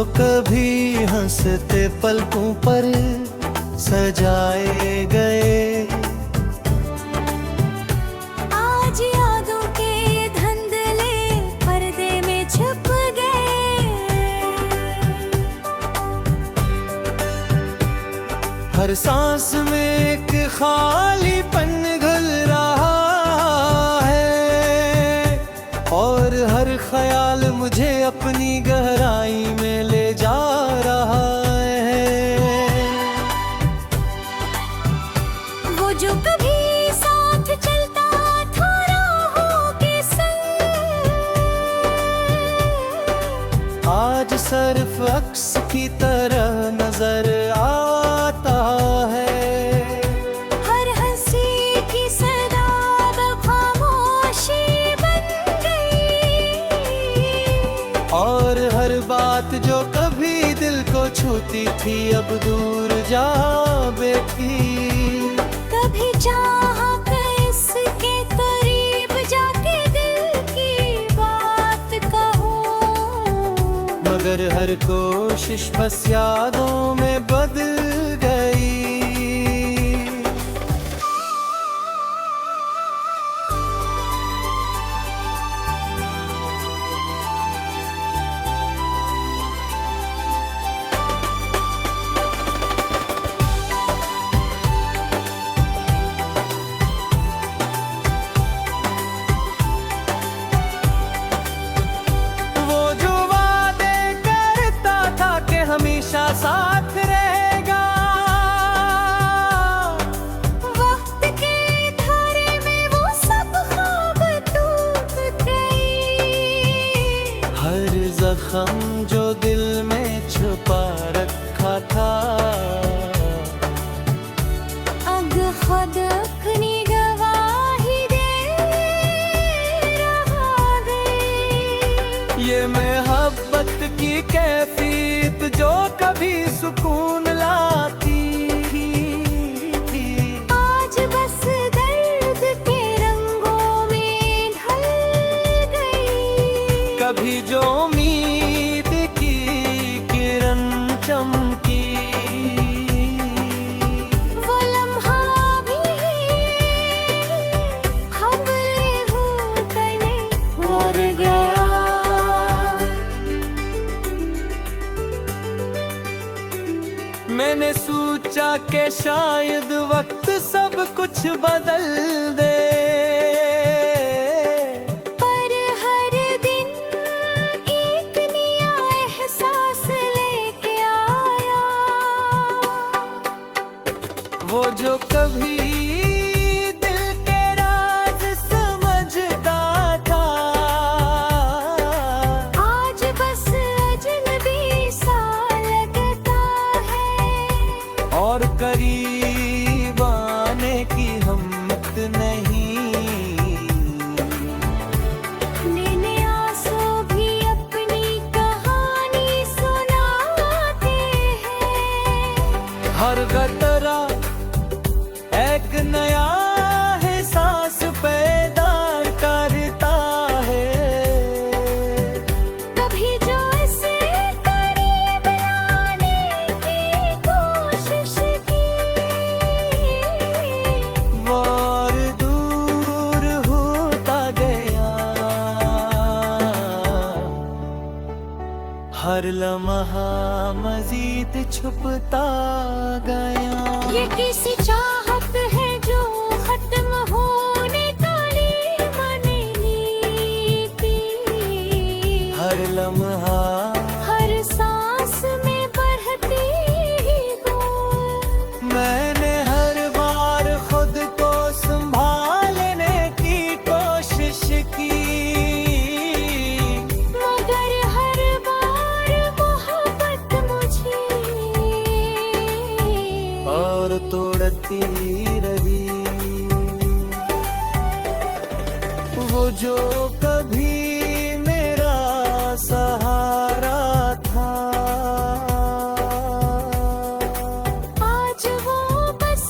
कभी हंसते पलकों पर सजाए गए, आज यादों के धुंधले पर्दे में छुप गए। हर सांस में एक खालीपन घुल रहा है, और हर ख्याल मुझे अपनी गहराई में ले जा रहा है। वो जो कभी साथ चलता था राहों के संग, आज सिर्फ अक्स की तरह नजर आता है। हर हंसी की सदा अब खामोशी बन गई, और हर बात जो कभी दिल को छूती थी अब दूर जा बैठी। कभी चाहा इसके करीब जाके दिल की बात कहूँ, मगर हर कोशिश बस यादों में बदल गई। वो जो वादे करता था कि हमेशा साथ रहेगा, वक्त के धारे में वो सब ख्वाब टूट गई। हर जख्म जो दिल में छुपा रखा था, अब खुद अपनी गवाही दे रहा है। ये मोहब्बत की कैफियत जो कभी सुकून लाती थी, आज बस दर्द के रंगों में ढल गई। कभी जो उम्मीद की किरण चमकी, वो लम्हा भी हमने भूल गए और गया। मैंने सोचा कि शायद वक्त सब कुछ बदल दे, पर हर दिन एक नया एहसास लेके आया। वो जो कभी दिल के राज समझता था, आज बस अजनबी सा लगता है। और करीब आने की हिम्मत नहीं। नैने आंसू भी अपनी कहानी सुनाते हैं। हर कतरा एक नया एहसास पैदा करता है। कभी जो इसे करीब लाने की कोशिश की, और दूर होता गया। हर लम्हा मजीद छुपता गया। ये किसी चाहत है जो खत्म होने वाली मैंने ली थी। हर लम्हा हर सांस में बढ़ती हूँ। मैंने हर बार खुद को संभालने की कोशिश की, मगर हर बार मोहब्बत मुझे और तोड़ती रही। वो जो कभी मेरा सहारा था, आज वो बस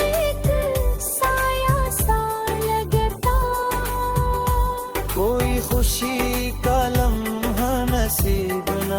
एक साया सा लगता। कोई खुशी का लम्हा नसीब न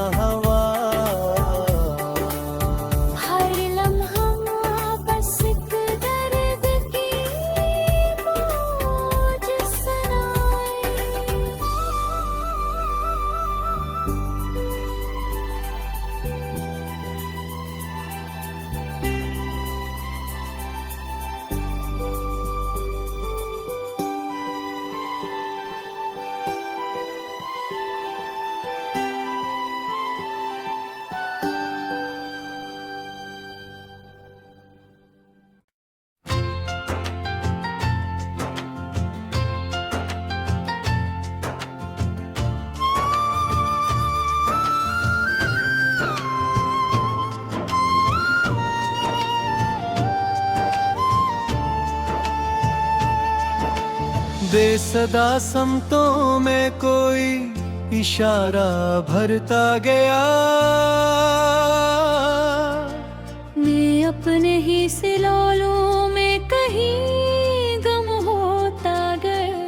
बेसदा समतों में कोई इशारा भरता गया, मैं अपने ही सिलोलों में कहीं गम होता गया।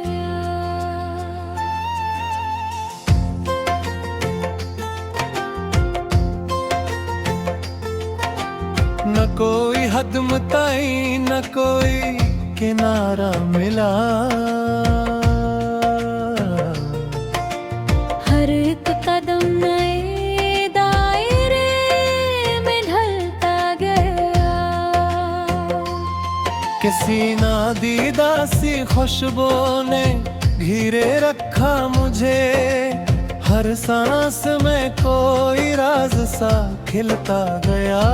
न कोई हद मुताई न कोई किनारा मिला, हर एक कदम नए दायरे में ढलता गया। किसी नादीदा सी खुशबू ने घेरे रखा मुझे, हर सांस में कोई राज सा खिलता गया।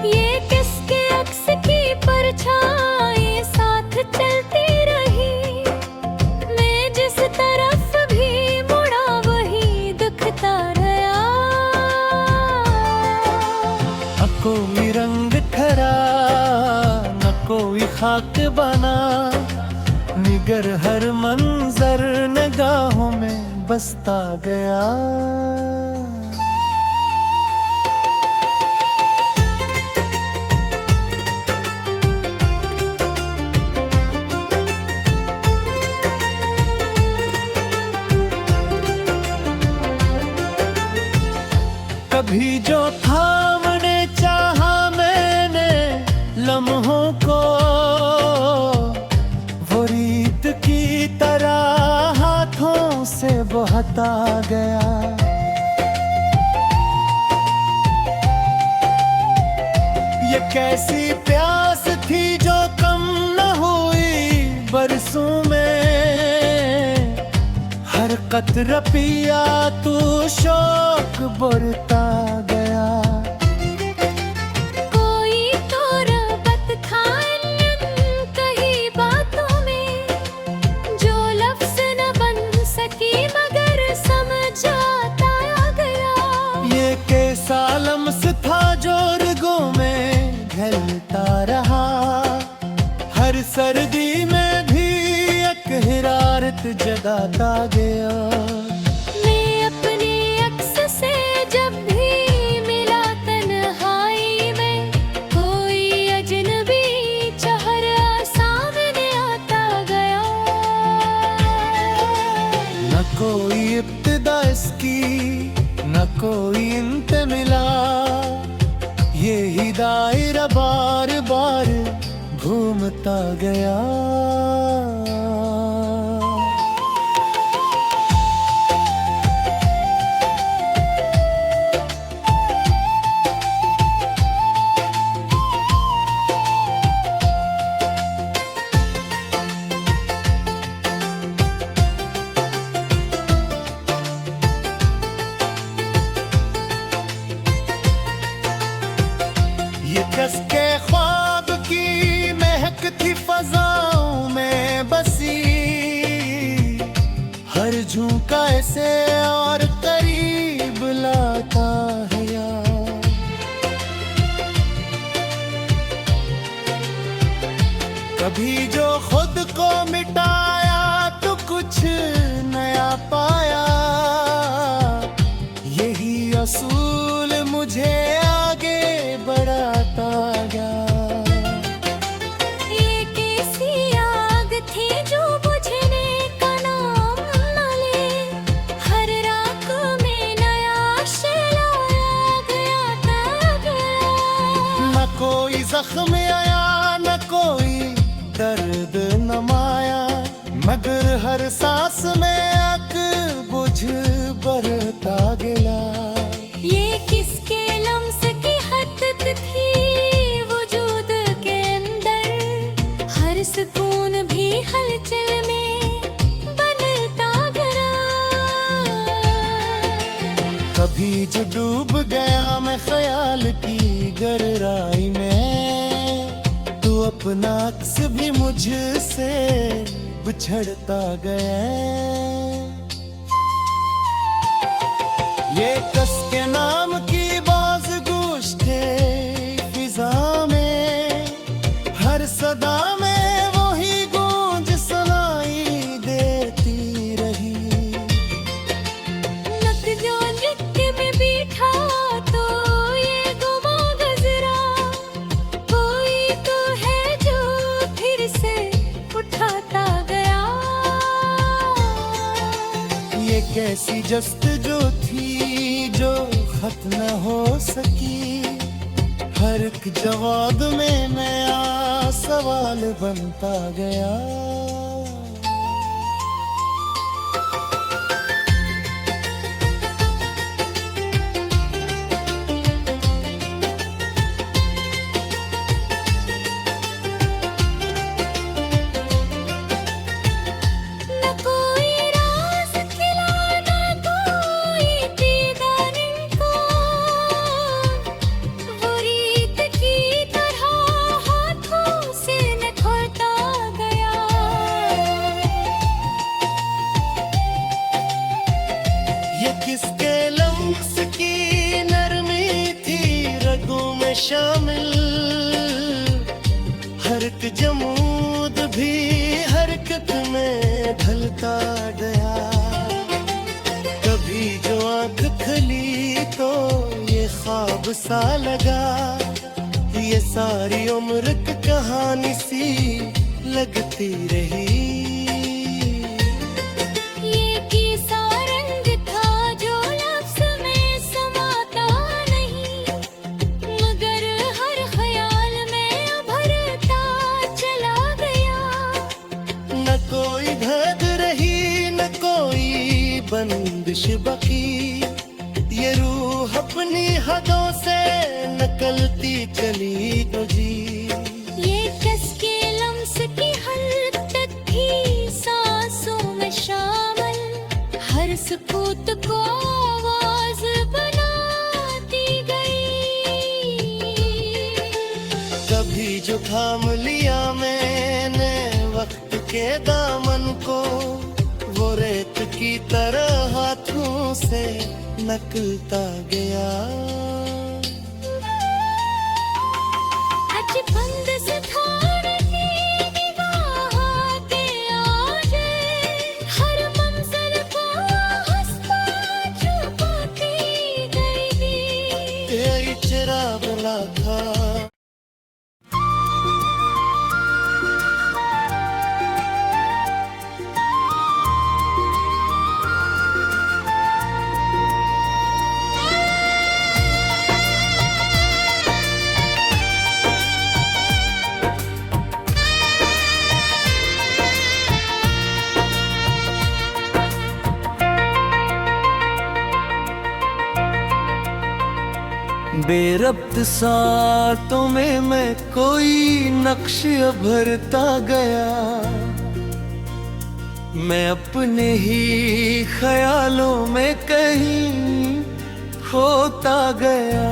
ये किसके अक्स की परछाई साथ चलती रही, मैं जिस तरफ भी मुड़ा वही दिखता रहा। न कोई रंग ठहरा न कोई खाक बना, निगर हर मंजर निगाहों में बसता गया। कभी जो थामने चाहा मैंने लम्हों को, वो रीत की तरह हाथों से बहता गया। ये कैसी प्यास थी जो कम न हुई बरसों में, हर कतरा पिया तू शौक बढ़ता गया। कोई तो रबत था कही बातों में, जो लफ्ज न बन सकी मगर समझ आता गया। ये कैसा लम्स था जो रगों में ढलता रहा, हर सर्दी में भी एक हिरारत जगाता गया। मैं अपने अक्स से जब भी मिला तन्हाई में, कोई अजनबी चेहरा सामने आता गया। न कोई इब्तिदा इसकी न कोई अंत मिला, यही दायरा बार बार घूमता गया। ये कसके ख्वाब की महक थी फजाओं में बसी, हर झोंका ऐसे और करीब लाता है यार। कभी जो खुद को मिटाया तो कुछ नया पाया, यही असूल मुझे आगे बढ़ाता गया। ये कैसी आग थी जो बुझने का नाम न ले, हर रात में नया शैला गया गया। न कोई जख्म आया न कोई दर्द नमाया, मगर हर सांस में आग बुझ बढ़ता गया। ये किसके लम्स की हदत थी वजूद के अंदर, हर सुकून भी हलचल में बनता गया। कभी जो डूब गया मैं ख्याल की गहराई में, तू अपना अक्स भी मुझसे बिछड़ता गया। ये कस के नाम की बाज गोश्ते फिजा में, हर सदा में वही गो ऐसी जस्तजू थी जो खत न हो सकी। हर एक जवाब में नया सवाल बनता गया। किसके लम्स की नरमी थी रगों में शामिल। हर एक जमूद भी हरकत में ढलता गया। कभी जो आंख खुली तो ये ख्वाब सा लगा। ये सारी उम्र की कहानी सी लगती रही। बंदिश बकी ये रूह अपनी हदों से निकलती चली तो जी। ये किसके लम्स की हरकत थी सांसों में शामिल। हर सुकूत को आवाज बनाती गई। कभी जो थाम लिया मैंने वक्त के दामन को। वो रेत की तरह हाथों से नकलता गया। आज बंद सितारे की निगाह के आगे हर मंजिल को हंसता छुपाती गई। तेरी चिराग बुला था। बेरब्त सातों में मैं कोई नक्श भरता गया। मैं अपने ही ख्यालों में कहीं खोता गया।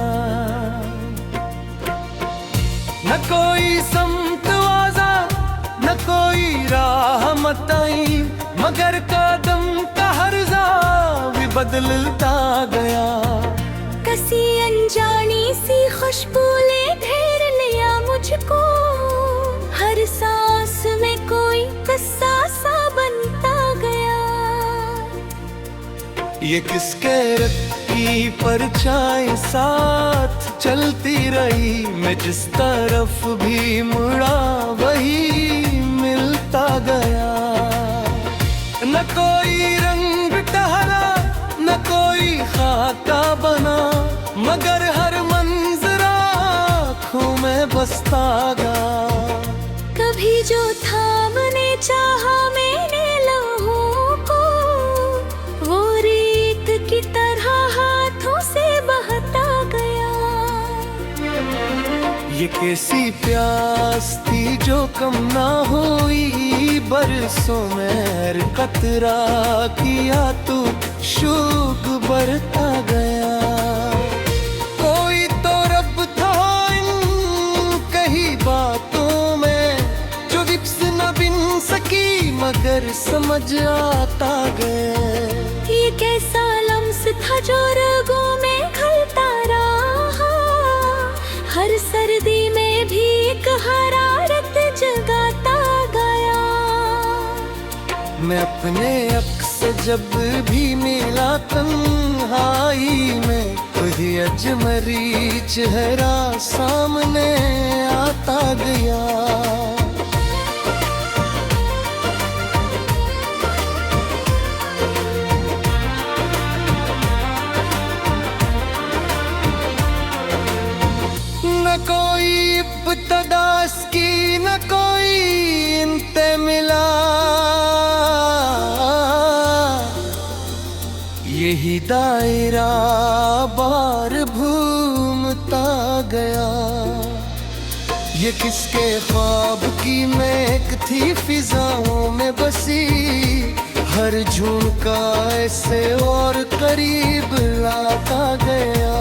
न कोई समत वाज़ा न कोई राह बताई। मगर कदम का हर्जा भी बदलता गया। कसी अनजानी सी खुशबू ले घेर लिया मुझको। हर सांस में कोई किस्सा सा बनता गया। ये किसके रत की परछाई साथ चलती रही। मैं जिस तरफ भी मुड़ा वही मिलता गया। न कोई रंग टहरा न कोई खाका बना। मगर हर मंजरा आँखों में बसता गया। कभी जो थामने चाहा मैंने लम्हों को। वो रेत की तरह हाथों से बहता गया। ये कैसी प्यास थी जो कम ना हुई बरसों में। हर कतरा किया तू शूक बरता गया। कोई तो रब था इन कही बातों में जो रिप्स न बिन सकी मगर समझ आता गया। ये कैसा लम्स था जो रगों में खलता रहा। हर सर्दी में भी एक हरारत जगाता गया। मैं अपने अक्स जब भी मिला तन्हाई में। वही अजमरी चेहरा सामने आता गया। यही दायरा बार घूमता गया। ये किसके ख्वाब की महक थी फिजाओं में बसी, हर झुमका ऐसे और करीब लाता गया।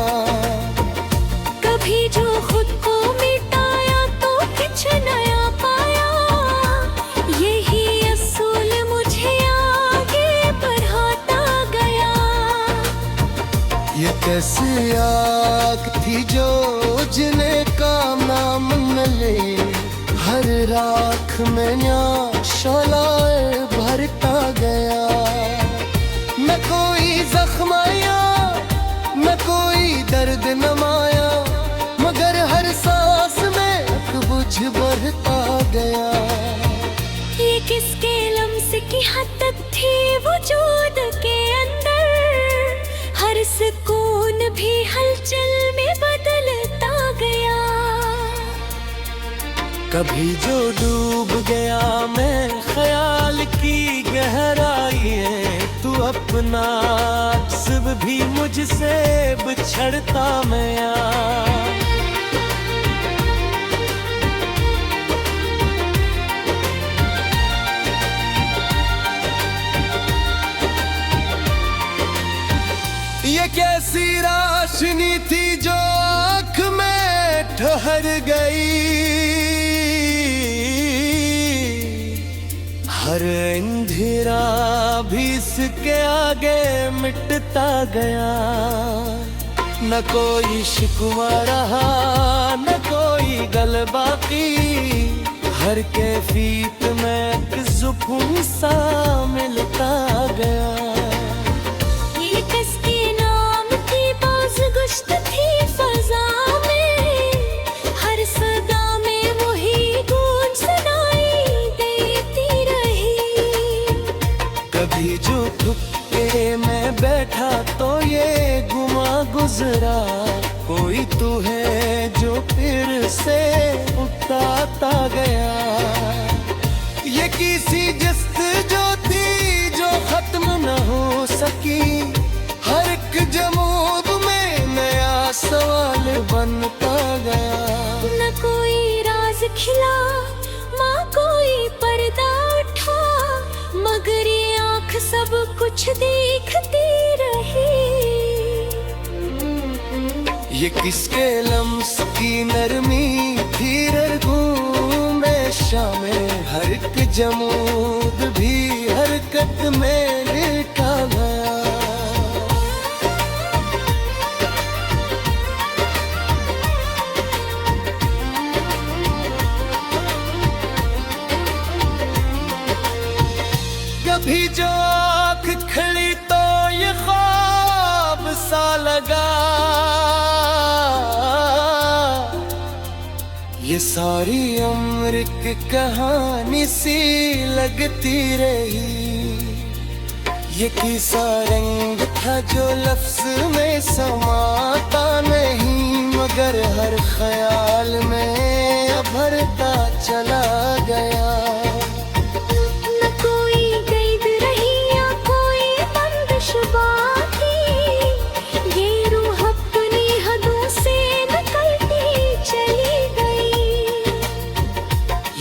कभी जो खुद को मिटाया तो कुछ नया पाया, यही असूल मुझे आगे बढ़ाता गया। ये कैसी आग थी जो जिन्हें काम नाम न ले, हर राख में नया शोलाए भरता गया। न कोई जख्म आया, न कोई दर्द नमाया, मगर हर सांस में बुझ बढ़ता गया। ये किसके लम्स की हद तक थी वजूद के अंदर, हर सुकून भी हलचल में बदलता गया। कभी जो डूब गया मैं ख्याल की गहराई है, तू अपना सब भी मुझसे बिछड़ता गया। ये कैसी रोशनी थी जो आँख में ठहर गई, हर अंधेरा भी इसके आगे मिटता गया। न कोई शिकवा रहा, न कोई गलबा की, हर कैफियत में एक सुकून सा मिलता गया। ये किसके नाम की बाज़गुश्त थी फ़ज़ा में, हर सदा में वही गूंज सुनाई देती रही। कभी जो थुपके में बैठा तो ये गुमा गुजरा, कोई तू है जो फिर से उठाता गया। ये किसी जस्त जो थी जो खत्म न हो सकी, हर एक जमूब में नया सवाल बनता गया। न कोई राज खिला, माँ कोई पर्दा उठा, मगर ये आँख सब कुछ देखती रही। ये किसके लम्स की नरमी थी रगों में शामिल, हर एक जमूद भी हरकत में लेटा गया। कभी जो आँख खड़ी तो ये ख्वाब सा लगा, ये सारी उम्र की कहानी सी लगती रही। ये किसा रंग था जो लफ्ज में समाता नहीं, मगर हर ख्याल में भरता चला गया। न कोई कैद रही या कोई बंदिश बाकी, ये रूह अपनी हदों से निकलती चली गई।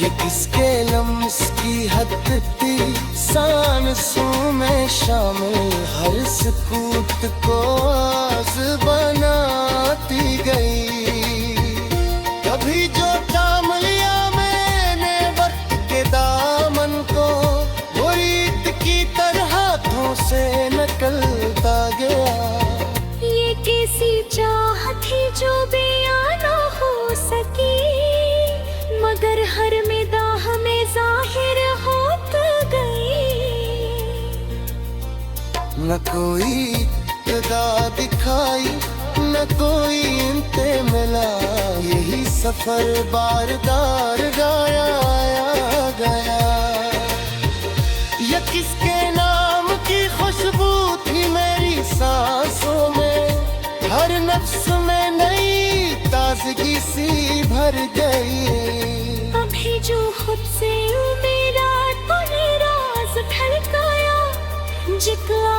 ये किसके लम्स की हद थी सांसों में शामिल, हर सुकूत को आस बनाती गई। कभी जो थाम लिया मैंने वक्त के दामन को, वो रीत की तरह हाथों से निकलता गया। ये कैसी चाह थी जो बयां न हो सकी, मगर हर मिदाह में जाहिर होत गई। न कोई इब्तिदा दिखाई, न कोई इंते मिला, यही सफर बार बार गाया गया। यह किसके नाम की खुशबू थी मेरी सांसों में, हर नफ्स में नई ताजगी सी भर गई। अभी जो खुद से मेरा राज फलकाया, जिकला